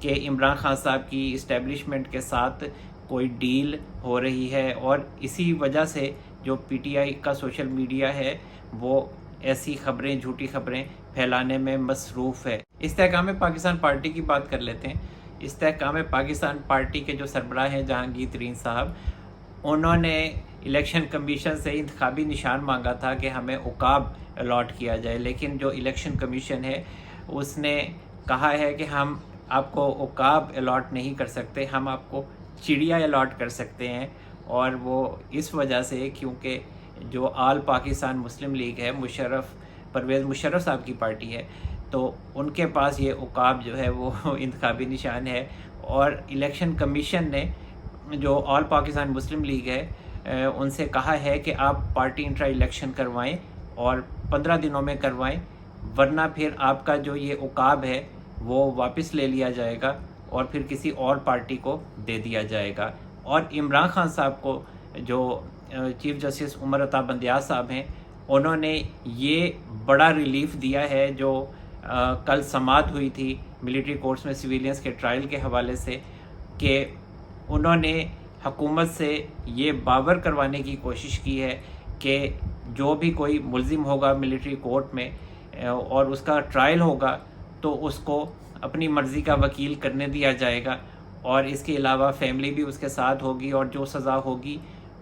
کہ عمران خان صاحب کی اسٹیبلشمنٹ کے ساتھ کوئی ڈیل ہو رہی ہے، اور اسی وجہ سے جو پی ٹی آئی کا سوشل میڈیا ہے وہ ایسی خبریں، جھوٹی خبریں پھیلانے میں مصروف ہے۔ استحکام پاکستان پارٹی کی بات کر لیتے ہیں۔ استحکام پاکستان پارٹی کے جو سربراہ ہیں جہانگیر ترین صاحب، انہوں نے الیکشن کمیشن سے انتخابی نشان مانگا تھا کہ ہمیں عقاب الاٹ کیا جائے، لیکن جو الیکشن کمیشن ہے اس نے کہا ہے کہ ہم آپ کو عقاب الاٹ نہیں کر سکتے، ہم آپ کو چڑیا الاٹ کر سکتے ہیں۔ اور وہ اس وجہ سے کیونکہ جو آل پاکستان مسلم لیگ ہے، پرویز مشرف صاحب کی پارٹی ہے، تو ان کے پاس یہ عقاب جو ہے وہ انتخابی نشان ہے، اور الیکشن کمیشن نے جو آل پاکستان مسلم لیگ ہے ان سے کہا ہے کہ آپ پارٹی انٹرا الیکشن کروائیں اور 15 دنوں میں کروائیں، ورنہ پھر آپ کا جو یہ عقاب ہے وہ واپس لے لیا جائے گا اور پھر کسی اور پارٹی کو دے دیا جائے گا۔ اور عمران خان صاحب کو جو چیف جسٹس عمر عطا بندیاز صاحب ہیں، انہوں نے یہ بڑا ریلیف دیا ہے جو کل سماعت ہوئی تھی ملٹری کورٹس میں سویلینس کے ٹرائل کے حوالے سے، کہ انہوں نے حکومت سے یہ باور کروانے کی کوشش کی ہے کہ جو بھی کوئی ملزم ہوگا ملٹری کورٹ میں اور اس کا ٹرائل ہوگا تو اس کو اپنی مرضی کا وکیل کرنے دیا جائے گا، اور اس کے علاوہ فیملی بھی اس کے ساتھ ہوگی، اور جو سزا ہوگی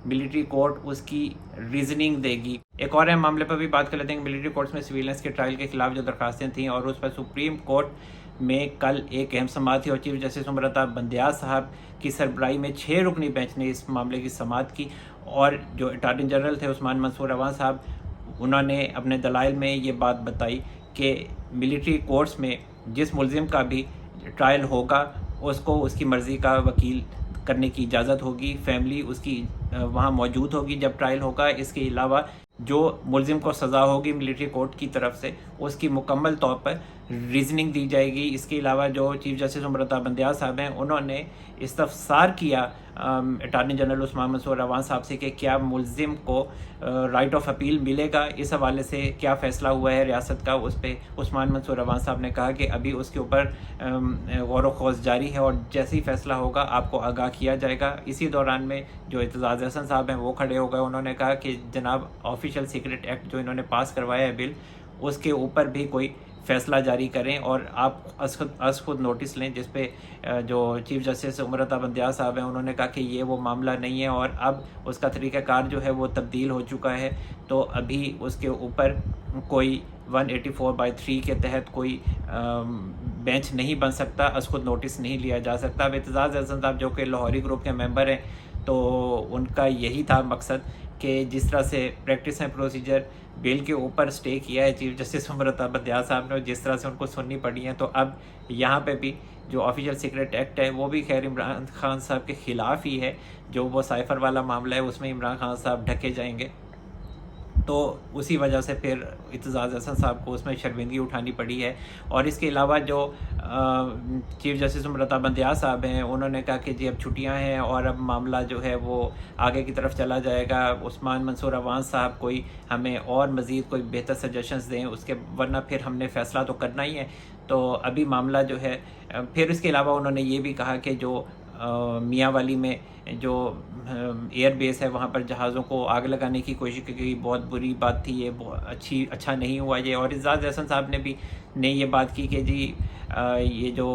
ملٹری کورٹ اس کی ریزننگ دے گی۔ ایک اور اہم معاملے پر بھی بات کر لیتے ہیں کہ ملٹری کورٹس میں سویلینس کے ٹرائل کے خلاف جو درخواستیں تھیں اور اس پر سپریم کورٹ میں کل ایک اہم سماعت تھی، اور چیف جسٹس عمر عطا بندیاز صاحب کی سربراہی میں 6 رکنی بینچ نے اس معاملے کی سماعت کی، اور جو اٹارنی جنرل تھے عثمان منصور عوان صاحب، انہوں نے اپنے دلائل میں یہ بات بتائی کہ ملٹری کورٹس میں جس ملزم کا بھی ٹرائل ہوگا اس کو اس کی مرضی کا وکیل کرنے کی اجازت ہوگی، فیملی اس کی وہاں موجود ہوگی جب ٹرائل ہوگا۔ اس کے علاوہ جو ملزم کو سزا ہوگی ملٹری کورٹ کی طرف سے اس کی مکمل طور پر ریزننگ دی جائے گی۔ اس کے علاوہ جو چیف جسٹس عمر عطا بندیاز صاحب ہیں، انہوں نے استفسار کیا اٹارنی جنرل عثمان منصور عوان صاحب سے کہ کیا ملزم کو رائٹ آف اپیل ملے گا، اس حوالے سے کیا فیصلہ ہوا ہے ریاست کا۔ اس پہ عثمان منصور عوان صاحب نے کہا کہ ابھی اس کے اوپر غور و خوض جاری ہے، اور جیسے ہی فیصلہ ہوگا آپ کو آگاہ کیا جائے گا۔ اسی دوران میں جو اعتزاز احسن صاحب ہیں وہ کھڑے ہو گئے، انہوں نے کہا کہ جناب آفیشیل سیکرٹ ایکٹ جو انہوں نے پاس کروایا ہے بل، اس کے اوپر بھی کوئی فیصلہ جاری کریں، اور آپ از خود نوٹس لیں، جس پہ جو چیف جسٹس عمر عطا بندیاز صاحب ہیں انہوں نے کہا کہ یہ وہ معاملہ نہیں ہے، اور اب اس کا طریقہ کار جو ہے وہ تبدیل ہو چکا ہے، تو ابھی اس کے اوپر کوئی 184/3 کے تحت کوئی بینچ نہیں بن سکتا، از خود نوٹس نہیں لیا جا سکتا۔ اب اعتزاز احسن صاحب جو کہ لاہوری گروپ کے ممبر ہیں، تو ان کا یہی تھا مقصد کہ جس طرح سے پریکٹس اینڈ پروسیجر بل کے اوپر سٹے کیا ہے چیف جسٹس عمر عطا بندیاز صاحب نے، جس طرح سے ان کو سننی پڑی ہیں، تو اب یہاں پہ بھی جو آفیشیل سیکرٹ ایکٹ ہے وہ بھی خیر عمران خان صاحب کے خلاف ہی ہے۔ جو وہ سائفر والا معاملہ ہے اس میں عمران خان صاحب ڈھکے جائیں گے، تو اسی وجہ سے پھر اعتزاز احسن صاحب کو اس میں شرمندگی اٹھانی پڑی ہے۔ اور اس کے علاوہ جو چیف جسٹس عمر عطا بندیاز صاحب ہیں، انہوں نے کہا کہ جی اب چھٹیاں ہیں اور اب معاملہ جو ہے وہ آگے کی طرف چلا جائے گا، عثمان منصور عوان صاحب کوئی ہمیں اور مزید کوئی بہتر سجیشنز دیں، اس کے ورنہ پھر ہم نے فیصلہ تو کرنا ہی ہے۔ تو ابھی معاملہ جو ہے پھر اس کے علاوہ انہوں نے یہ بھی کہا کہ جو میاں والی میں جو ایئر بیس ہے وہاں پر جہازوں کو آگ لگانے کی کوشش کی، بہت بری بات تھی، یہ اچھا نہیں ہوا یہ۔ اور اعتزاز احسن صاحب نے یہ بات کی کہ جی یہ جو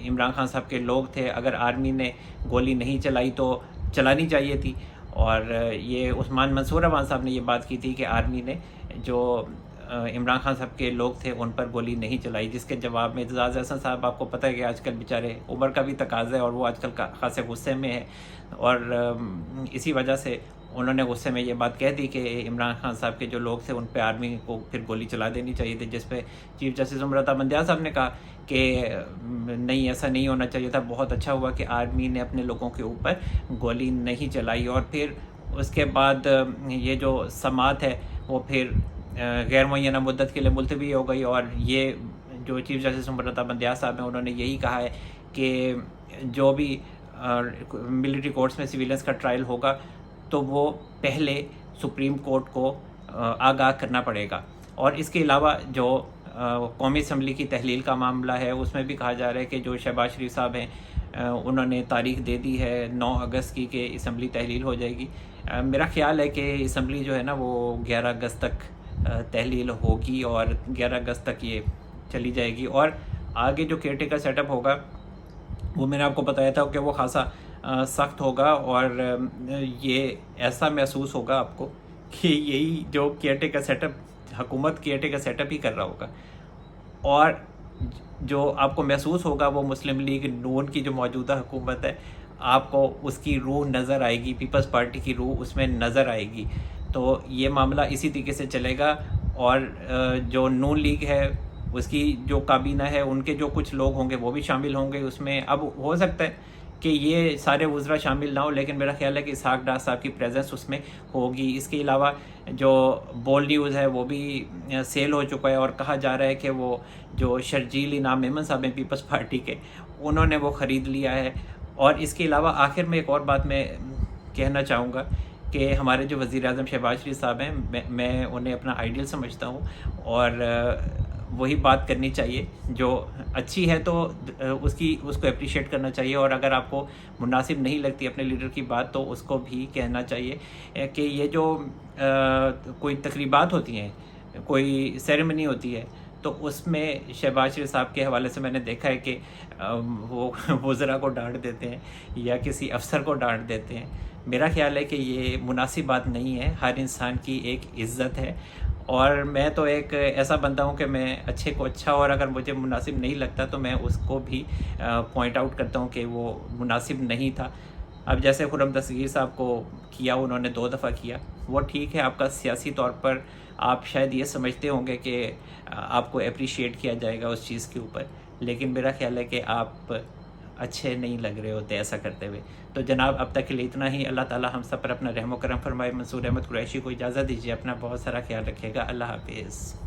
عمران خان صاحب کے لوگ تھے، اگر آرمی نے گولی نہیں چلائی تو چلانی چاہیے تھی، اور یہ عثمان منصور عوان صاحب نے یہ بات کی تھی کہ آرمی نے جو عمران خان صاحب کے لوگ تھے ان پر گولی نہیں چلائی، جس کے جواب میں اعتزاز احسن صاحب، آپ کو پتہ ہے کہ آج کل بیچارے عمر کا بھی تقاضا ہے اور وہ آج کل خاصے غصے میں ہے، اور اسی وجہ سے انہوں نے غصے میں یہ بات کہہ دی کہ عمران خان صاحب کے جو لوگ تھے ان پہ آرمی کو پھر گولی چلا دینی چاہیے تھی، جس پہ چیف جسٹس عمر عطا بندیاز صاحب نے کہا کہ نہیں، ایسا نہیں ہونا چاہیے تھا، بہت اچھا ہوا کہ آرمی نے اپنے لوگوں کے اوپر گولی نہیں چلائی۔ اور پھر اس کے بعد یہ جو سماعت ہے وہ پھر غیر معینہ مدت کے لیے ملتوی ہو گئی، اور یہ جو چیف جسٹس عمر عطا بندیاز صاحب ہیں انہوں نے یہی کہا ہے کہ جو بھی ملٹری کورٹس میں سویلنس کا ٹرائل ہوگا تو وہ پہلے سپریم کورٹ کو آگاہ کرنا پڑے گا۔ اور اس کے علاوہ جو قومی اسمبلی کی تحلیل کا معاملہ ہے، اس میں بھی کہا جا رہا ہے کہ جو شہباز شریف صاحب ہیں انہوں نے تاریخ دے دی ہے 9 اگست کی کہ اسمبلی تحلیل ہو جائے گی۔ میرا خیال ہے کہ اسمبلی جو ہے نا وہ 11 اگست تک تحلیل ہوگی اور 11 اگست تک یہ چلی جائے گی، اور آگے جو کیئر ٹیکر سیٹ اپ ہوگا وہ میں نے آپ کو بتایا تھا کہ وہ خاصا سخت ہوگا، اور یہ ایسا محسوس ہوگا آپ کو کہ یہی جو کیئر ٹیکر سیٹ اپ حکومت کیئر ٹیکر سیٹ اپ ہی کر رہا ہوگا، اور جو آپ کو محسوس ہوگا وہ مسلم لیگ نون کی جو موجودہ حکومت ہے آپ کو اس کی روح نظر آئے گی، پیپلز پارٹی کی روح اس میں نظر آئے گی۔ تو یہ معاملہ اسی طریقے سے چلے گا، اور جو نون لیگ ہے اس کی جو کابینہ ہے ان کے جو کچھ لوگ ہوں گے وہ بھی شامل ہوں گے اس میں۔ اب ہو سکتا ہے کہ یہ سارے وزراء شامل نہ ہوں، لیکن میرا خیال ہے کہ اسحاق ڈار صاحب کی پریزنس اس میں ہوگی۔ اس کے علاوہ جو بول نیوز ہے وہ بھی سیل ہو چکا ہے، اور کہا جا رہا ہے کہ وہ جو شرجیل انعام میمن صاحب ہیں پیپلز پارٹی کے، انہوں نے وہ خرید لیا ہے۔ اور اس کے علاوہ آخر میں ایک اور بات میں کہنا چاہوں گا کہ ہمارے جو وزیر اعظم شہباز شریف صاحب ہیں میں انہیں اپنا آئیڈیل سمجھتا ہوں، اور وہی بات کرنی چاہیے جو اچھی ہے تو اس کو اپریشیٹ کرنا چاہیے، اور اگر آپ کو مناسب نہیں لگتی اپنے لیڈر کی بات تو اس کو بھی کہنا چاہیے کہ یہ جو کوئی تقریبات ہوتی ہیں، کوئی سیریمنی ہوتی ہے، تو اس میں شہباز شریف صاحب کے حوالے سے میں نے دیکھا ہے کہ وہ وزراء کو ڈانٹ دیتے ہیں یا کسی افسر کو ڈانٹ دیتے ہیں۔ میرا خیال ہے کہ یہ مناسب بات نہیں ہے، ہر انسان کی ایک عزت ہے، اور میں تو ایک ایسا بندہ ہوں کہ میں اچھے کو اچھا، اور اگر مجھے مناسب نہیں لگتا تو میں اس کو بھی پوائنٹ آؤٹ کرتا ہوں کہ وہ مناسب نہیں تھا۔ اب جیسے خرم دستگیر صاحب کو کیا، انہوں نے 2 دفعہ کیا، وہ ٹھیک ہے، آپ کا سیاسی طور پر آپ شاید یہ سمجھتے ہوں گے کہ آپ کو اپریشیٹ کیا جائے گا اس چیز کے اوپر، لیکن میرا خیال ہے کہ آپ اچھے نہیں لگ رہے ہوتے ایسا کرتے ہوئے۔ تو جناب اب تک کے لیے اتنا ہی۔ اللہ تعالی ہم سب پر اپنا رحم و کرم فرمائے۔ منصور احمد قریشی کو اجازت دیجیے، اپنا بہت سارا خیال رکھیے گا۔ اللہ حافظ۔